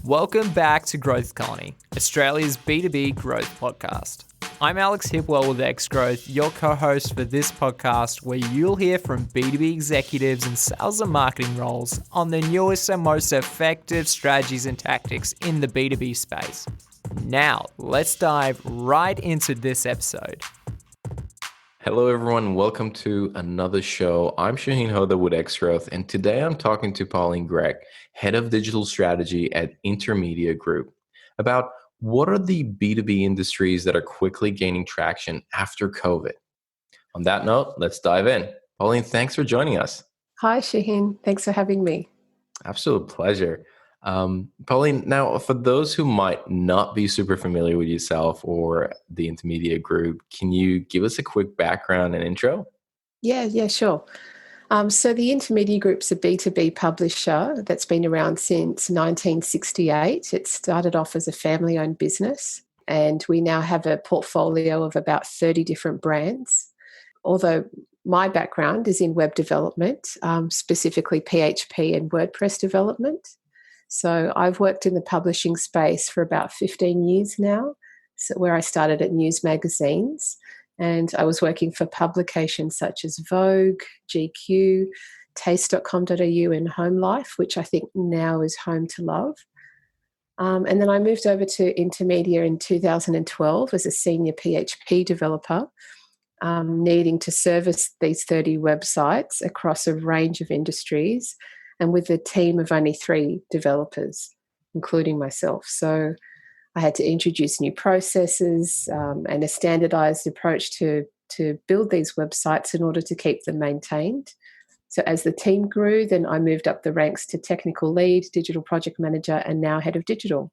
Welcome back to Growth Colony, Australia's B2B growth podcast. I'm Alex Hipwell with X-Growth, your co-host for this podcast, where you'll hear from B2B executives in sales and marketing roles on the newest and most effective strategies and tactics in the B2B space. Now, let's dive right into this episode. Hello, everyone. Welcome to another show. I'm Shahin Hoda with X-Growth, and today I'm talking to Pauline Grech, Head of Digital Strategy at Intermedia Group, about what are the B2B industries that are quickly gaining traction after COVID. On that note, let's dive in. Pauline, thanks for joining us. Hi, Shahin. Thanks for having me. Absolute pleasure. Pauline, now for those who might not be super familiar with yourself or the Intermedia Group, can you give us a quick background and intro? Yeah, sure. So the Intermedia Group's a B2B publisher that's been around since 1968. It started off as a family-owned business, and we now have a portfolio of about 30 different brands. Although my background is in web development, specifically PHP and WordPress development. So I've worked in the publishing space for about 15 years now, where I started at news magazines, and I was working for publications such as Vogue, GQ, Taste.com.au and Home Life, which I think now is Home to Love. And then I moved over to Intermedia in 2012 as a senior PHP developer, needing to service these 30 websites across a range of industries, and with a team of only 3 developers, including myself. So I had to introduce new processes and a standardized approach to build these websites in order to keep them maintained. So as the team grew, then I moved up the ranks to technical lead, digital project manager, and now head of digital.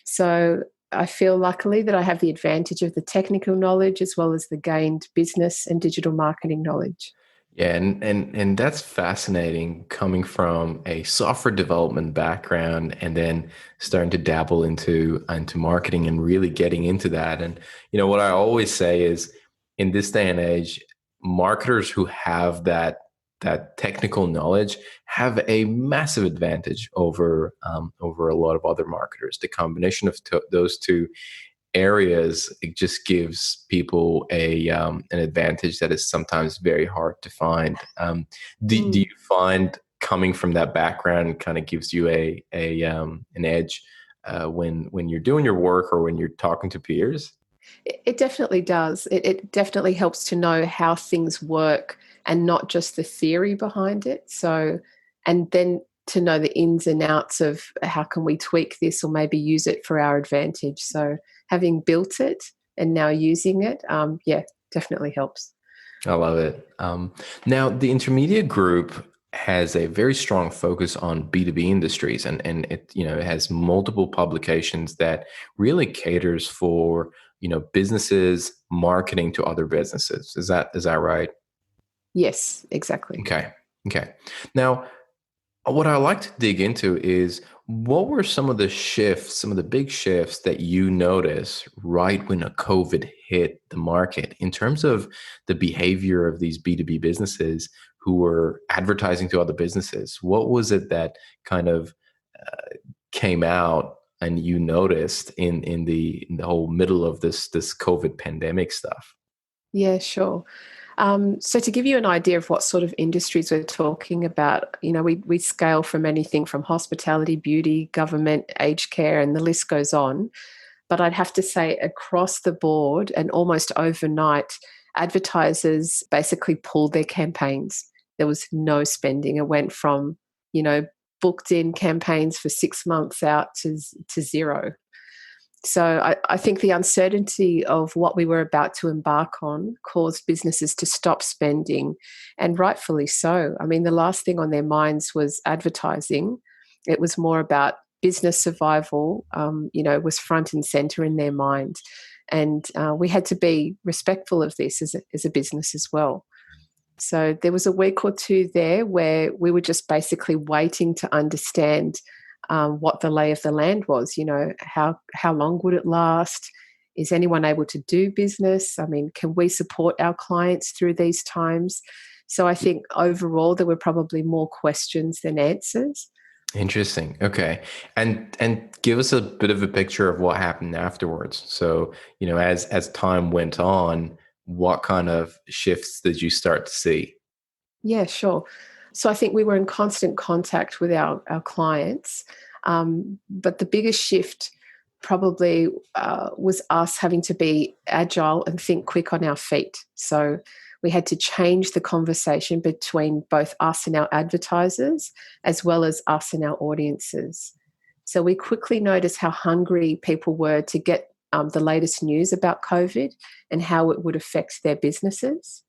So I feel luckily that I have the advantage of the technical knowledge as well as the gained business and digital marketing knowledge. Yeah, and that's fascinating, coming from a software development background and then starting to dabble into marketing and really getting into that. And what I always say is, in this day and age, marketers who have that technical knowledge have a massive advantage over a lot of other marketers. The combination of those two areas, it just gives people an advantage that is sometimes very hard to find. Do you find coming from that background kind of gives you an edge when you're doing your work or when you're talking to peers? It definitely does. It definitely helps to know how things work and not just the theory behind it. So, and then to know the ins and outs of how can we tweak this or maybe use it for our advantage. So having built it and now using it, definitely helps. I love it. Now, the Intermedia Group has a very strong focus on B2B industries, and it it has multiple publications that really caters for businesses marketing to other businesses. Is that right? Yes, exactly. Okay. Now, what I like to dig into is, what were some of the big shifts that you noticed right when a COVID hit the market in terms of the behavior of these B2B businesses who were advertising to other businesses? What was it that kind of came out and you noticed in the whole middle of this COVID pandemic stuff? Yeah, sure. So to give you an idea of what sort of industries we're talking about, we scale from anything from hospitality, beauty, government, aged care, and the list goes on. But I'd have to say across the board and almost overnight, advertisers basically pulled their campaigns. There was no spending. It went from, booked in campaigns for 6 months out to zero. So I think the uncertainty of what we were about to embark on caused businesses to stop spending, and rightfully so. I mean, the last thing on their minds was advertising. It was more about business survival, was front and center in their mind. And we had to be respectful of this as a business as well. So there was a week or two there where we were just basically waiting to understand what the lay of the land was. How long would it last? Is anyone able to do business? I mean, can we support our clients through these times? So I think overall there were probably more questions than answers. Interesting. Okay. And give us a bit of a picture of what happened afterwards. So, as time went on, what kind of shifts did you start to see? Yeah, sure. So I think we were in constant contact with our clients. But the biggest shift probably was us having to be agile and think quick on our feet. So we had to change the conversation between both us and our advertisers, as well as us and our audiences. So we quickly noticed how hungry people were to get the latest news about COVID and how it would affect their businesses.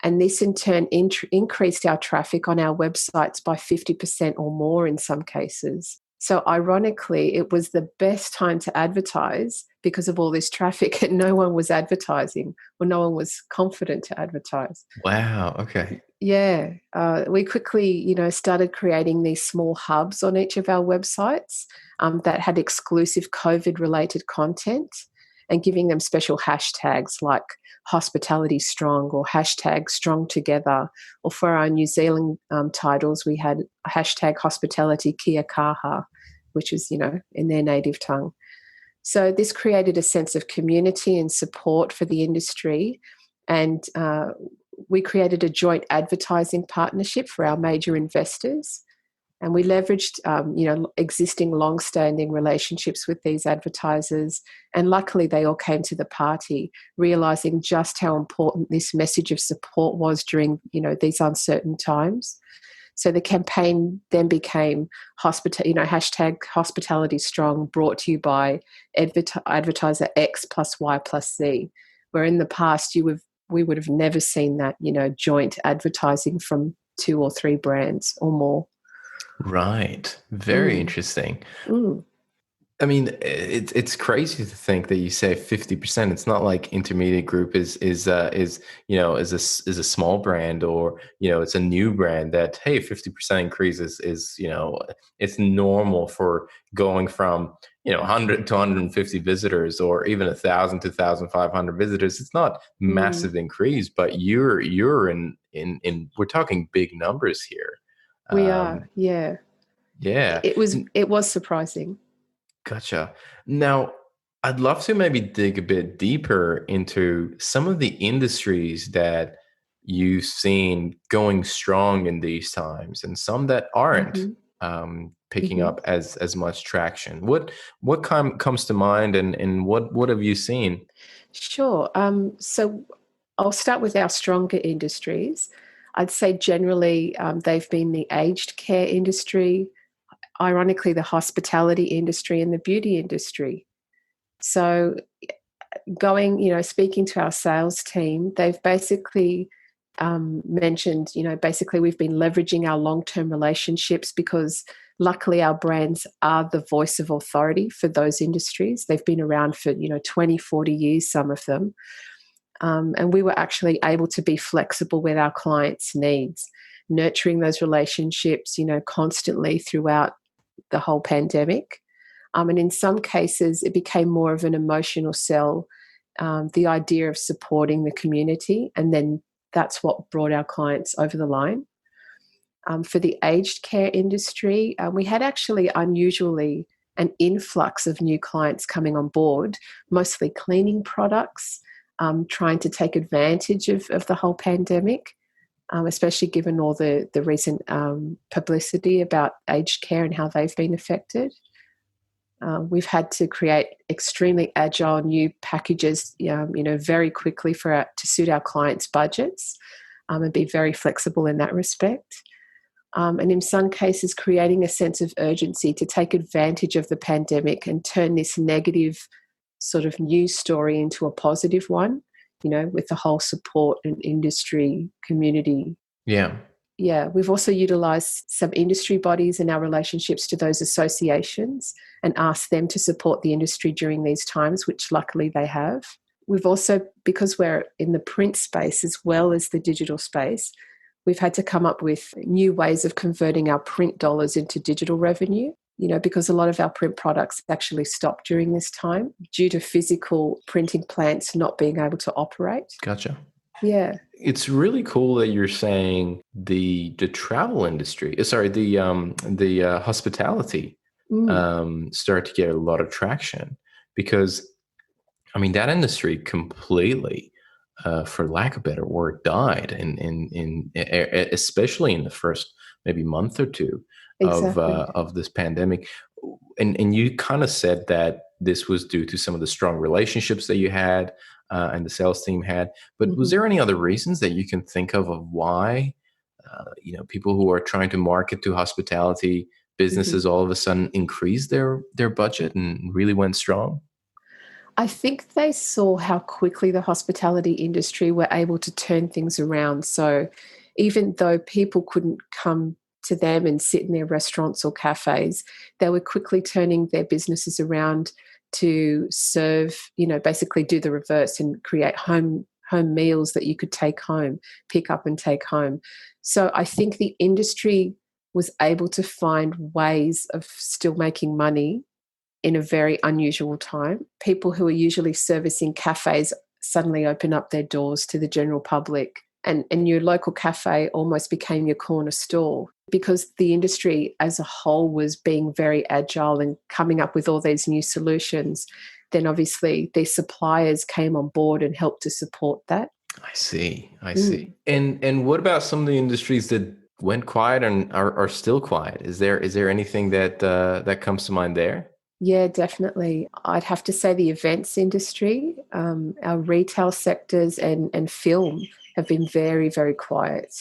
And this in turn increased our traffic on our websites by 50% or more in some cases. So ironically, it was the best time to advertise because of all this traffic, and no one was advertising, or no one was confident to advertise. Wow. Okay. Yeah, we quickly, started creating these small hubs on each of our websites that had exclusive COVID-related content, and giving them special hashtags like hospitality strong or hashtag strong together. Or for our New Zealand titles, we had hashtag hospitality kia kaha, which is, in their native tongue. So this created a sense of community and support for the industry. And we created a joint advertising partnership for our major investors. And we leveraged, existing long-standing relationships with these advertisers. And luckily, they all came to the party, realising just how important this message of support was during, these uncertain times. So the campaign then became hashtag hospitality strong, brought to you by advertiser X plus Y plus Z. Where in the past, we would have never seen that, joint advertising from 2 or 3 brands or more. Right. Very Mm. interesting. Mm. I mean, it's crazy to think that you say 50%. It's not like Intermedia Group is is a small brand, or it's a new brand that, hey, 50% increase is it's normal for going from 100 to 150 visitors, or even 1,000 to 1,500 visitors. It's not Mm. massive increase, but you're in we're talking big numbers here. We are, yeah. Yeah. It was surprising. Gotcha. Now, I'd love to maybe dig a bit deeper into some of the industries that you've seen going strong in these times, and some that aren't Mm-hmm. picking Mm-hmm. up as much traction. What comes to mind, and what have you seen? Sure. So I'll start with our stronger industries. I'd say generally they've been the aged care industry, ironically, the hospitality industry, and the beauty industry. So speaking to our sales team, they've basically mentioned, basically we've been leveraging our long-term relationships because luckily our brands are the voice of authority for those industries. They've been around for, 20, 40 years, some of them. And we were actually able to be flexible with our clients' needs, nurturing those relationships, constantly throughout the whole pandemic. And in some cases, it became more of an emotional sell, the idea of supporting the community. And then that's what brought our clients over the line. For the aged care industry, we had actually unusually an influx of new clients coming on board, mostly cleaning products, trying to take advantage of the whole pandemic. Especially given all the recent publicity about aged care and how they've been affected. We've had to create extremely agile new packages, very quickly to suit our clients' budgets, and be very flexible in that respect. And in some cases, creating a sense of urgency to take advantage of the pandemic and turn this negative sort of news story into a positive one, with the whole support and industry community. Yeah. Yeah, we've also utilised some industry bodies and our relationships to those associations and asked them to support the industry during these times, which luckily they have. We've also, because we're in the print space as well as the digital space, we've had to come up with new ways of converting our print dollars into digital revenue, because a lot of our print products actually stopped during this time due to physical printing plants not being able to operate. Gotcha. Yeah. It's really cool that you're saying the travel industry, the hospitality Mm, start to get a lot of traction because I mean that industry completely, for lack of a better word, died especially in the first maybe month or two exactly. of this pandemic, and you kind of said that this was due to some of the strong relationships that you had and the sales team had. But was Hmm. there any other reasons that you can think of why people who are trying to market to hospitality Hmm. businesses all of a sudden increased their budget and really went strong? I think they saw how quickly the hospitality industry were able to turn things around. So even though people couldn't come to them and sit in their restaurants or cafes, they were quickly turning their businesses around to serve, basically do the reverse and create home meals that you could take home, pick up and take home. So I think the industry was able to find ways of still making money in a very unusual time. People who are usually servicing cafes suddenly open up their doors to the general public, and your local cafe almost became your corner store because the industry as a whole was being very agile and coming up with all these new solutions. Then obviously these suppliers came on board and helped to support that. I see. I see. Mm. And what about some of the industries that went quiet and are still quiet? Is there anything that comes to mind there? Yeah, definitely. I'd have to say the events industry, our retail sectors, and film have been very, very quiet.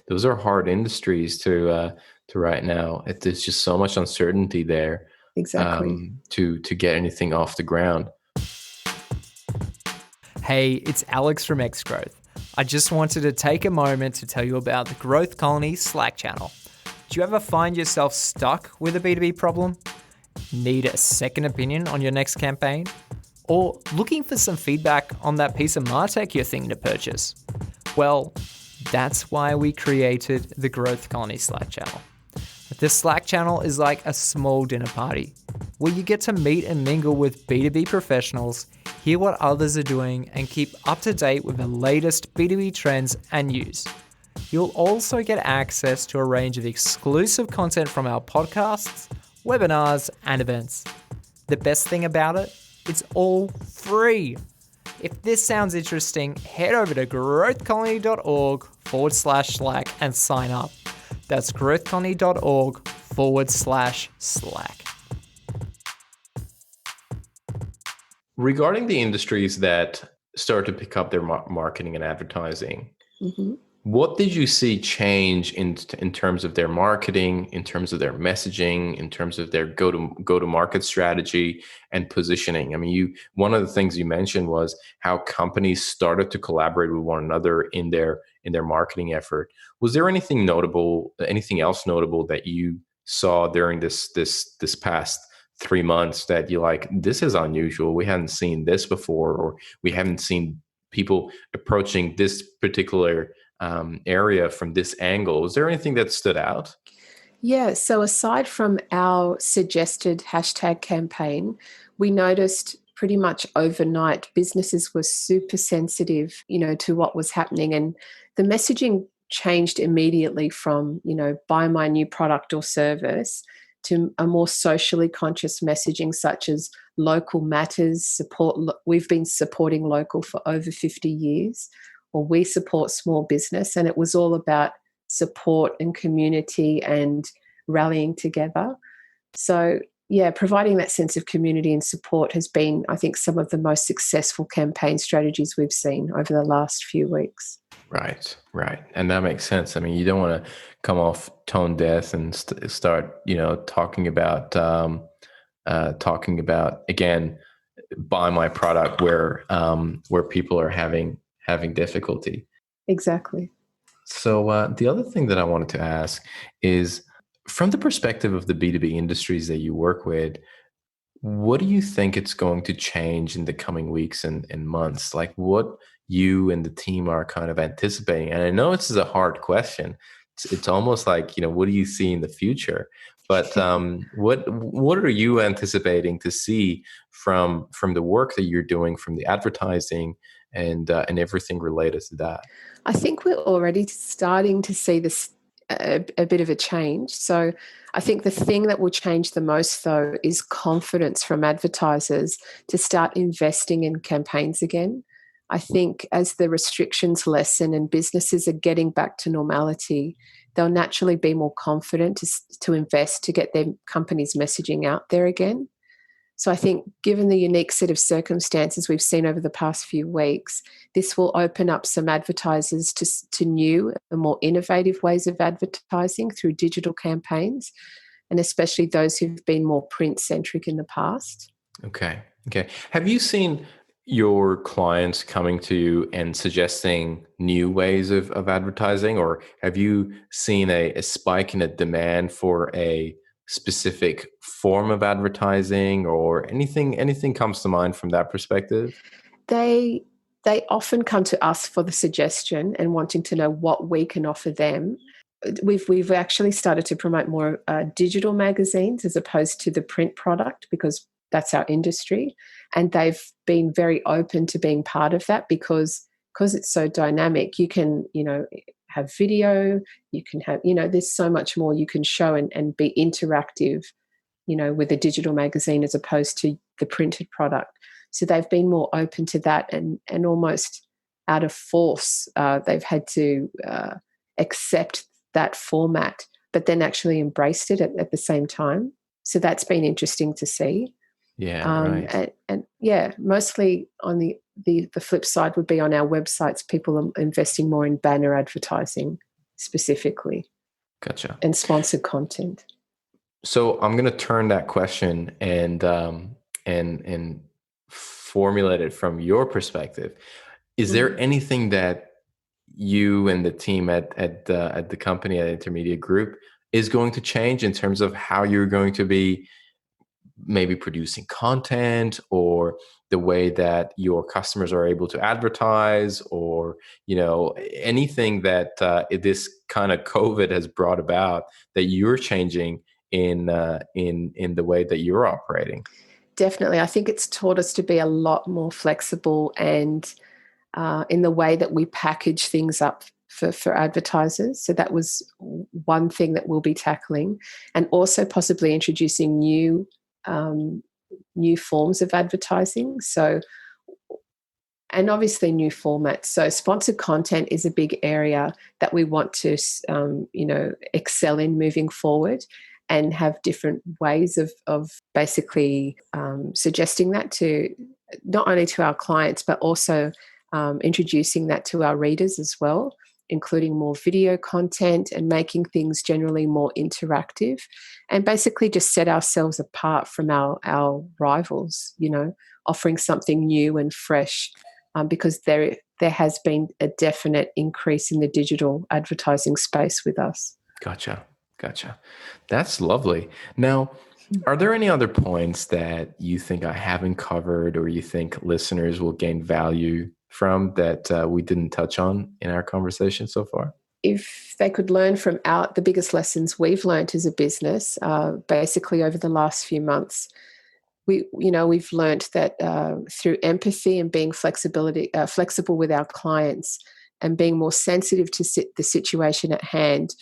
Those are hard industries to right now. There's just so much uncertainty there Exactly. to get anything off the ground. Hey, it's Alex from Xgrowth. I just wanted to take a moment to tell you about the Growth Colony Slack channel. Do you ever find yourself stuck with a B2B problem? Need a second opinion on your next campaign? Or looking for some feedback on that piece of MarTech you're thinking to purchase? Well, that's why we created the Growth Colony Slack channel. The Slack channel is like a small dinner party where you get to meet and mingle with B2B professionals, hear what others are doing, and keep up to date with the latest B2B trends and news. You'll also get access to a range of exclusive content from our podcasts, webinars, and events. The best thing about it, it's all free. If this sounds interesting, head over to growthcolony.org/Slack and sign up. That's growthcolony.org/Slack. Regarding the industries that start to pick up their marketing and advertising, Hmm. what did you see change in terms of their marketing, in terms of their messaging, in terms of their go to market strategy and positioning? I mean, one of the things you mentioned was how companies started to collaborate with one another in their marketing effort. Was there anything else notable that you saw during this past 3 months that you like, this is unusual, we hadn't seen this before, or we haven't seen people approaching this particular area from this angle? Was there anything that stood out? Yeah, so aside from our suggested hashtag campaign, we noticed pretty much overnight businesses were super sensitive, to what was happening. And the messaging changed immediately from, buy my new product or service to a more socially conscious messaging such as local matters, we've been supporting local for over 50 years, or we support small business. And it was all about support and community and rallying together. So, yeah, providing that sense of community and support has been, I think, some of the most successful campaign strategies we've seen over the last few weeks. Right, right, and that makes sense. I mean, you don't want to come off tone deaf and start, talking about again, buy my product where people are having difficulty. Exactly. So the other thing that I wanted to ask is, from the perspective of the B2B industries that you work with, what do you think it's going to change in the coming weeks and months? Like what you and the team are kind of anticipating? And I know this is a hard question. It's almost like, what do you see in the future? But what are you anticipating to see from the work that you're doing, from the advertising and everything related to that? I think we're already starting to see this a bit of a change. So I think the thing that will change the most, though, is confidence from advertisers to start investing in campaigns again. I think as the restrictions lessen and businesses are getting back to normality, they'll naturally be more confident to invest to get their company's messaging out there again. So I think given the unique set of circumstances we've seen over the past few weeks, this will open up some advertisers to new and more innovative ways of advertising through digital campaigns, and especially those who've been more print-centric in the past. Okay. Have you seen your clients coming to you and suggesting new ways of advertising, or have you seen a spike in a demand for a specific form of advertising, or anything comes to mind from that perspective? They often come to us for the suggestion and wanting to know what we can offer them. We've actually started to promote more digital magazines as opposed to the print product, because that's our industry, and they've been very open to being part of that because it's so dynamic. You can have video, you can have there's so much more you can show and be interactive with a digital magazine as opposed to the printed product. So they've been more open to that, and almost out of force they've had to accept that format, but then actually embraced it at the same time. So that's been interesting to see. Yeah, right. And yeah, mostly on the flip side would be on our websites, people are investing more in banner advertising specifically. Gotcha. And sponsored content. So I'm going to turn that question and formulate it from your perspective. Is there anything that you and the team at the company at Intermedia Group is going to change in terms of how you're going to be maybe producing content, or the way that your customers are able to advertise, or anything that this kind of COVID has brought about that you're changing in the way that you're operating? Definitely. I think it's taught us to be a lot more flexible and in the way that we package things up for advertisers. So that was one thing that we'll be tackling, and also possibly introducing new forms of advertising. So, and obviously new formats. So sponsored content is a big area that we want to, excel in moving forward, and have different ways of basically suggesting that to not only to our clients, but also introducing that to our readers as well, including more video content and making things generally more interactive, and basically just set ourselves apart from our rivals, offering something new and fresh, because there has been a definite increase in the digital advertising space with us. Gotcha. That's lovely. Now, are there any other points that you think I haven't covered, or you think listeners will gain value from that we didn't touch on in our conversation so far? If they could learn from the biggest lessons we've learned as a business, basically over the last few months, we've learned that through empathy and being flexible with our clients, and being more sensitive to the situation at hand,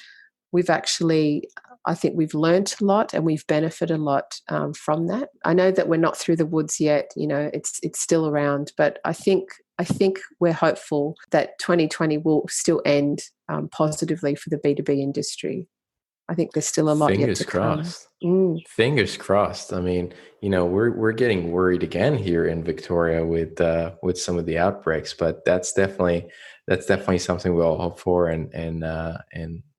I think we've learned a lot, and we've benefited a lot from that. I know that we're not through the woods yet. It's still around, but I think we're hopeful that 2020 will still end positively for the B2B industry. I think there's still a lot yet to come. Fingers crossed. I mean, we're getting worried again here in Victoria with some of the outbreaks, but that's definitely something we all hope for, and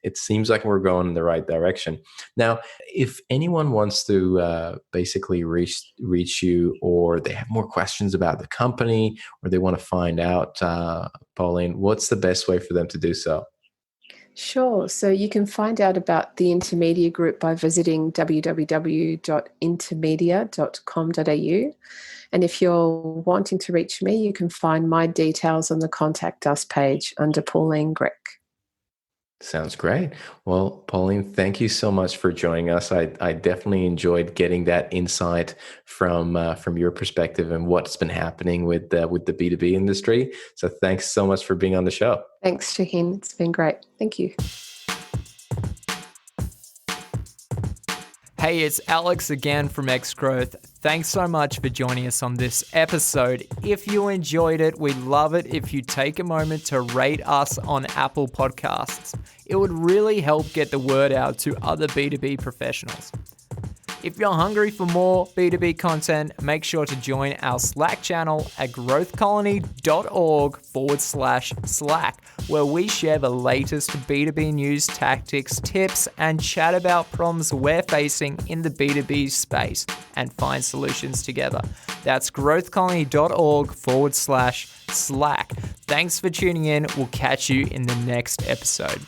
it seems like we're going in the right direction. Now, if anyone wants to basically reach you, or they have more questions about the company, or they want to find out, Pauline, what's the best way for them to do so? Sure. So you can find out about the Intermedia Group by visiting www.intermedia.com.au. And if you're wanting to reach me, you can find my details on the Contact Us page under Pauline Grech. Sounds great. Well, Pauline, thank you so much for joining us. I definitely enjoyed getting that insight from your perspective and what's been happening with the B2B industry. So thanks so much for being on the show. Thanks, Shahin. It's been great. Thank you. Hey, it's Alex again from X Growth. Thanks so much for joining us on this episode. If you enjoyed it, we'd love it if you take a moment to rate us on Apple Podcasts. It would really help get the word out to other B2B professionals. If you're hungry for more B2B content, make sure to join our Slack channel at growthcolony.org/Slack, where we share the latest B2B news, tactics, tips, and chat about problems we're facing in the B2B space and find solutions together. That's growthcolony.org/Slack. Thanks for tuning in. We'll catch you in the next episode.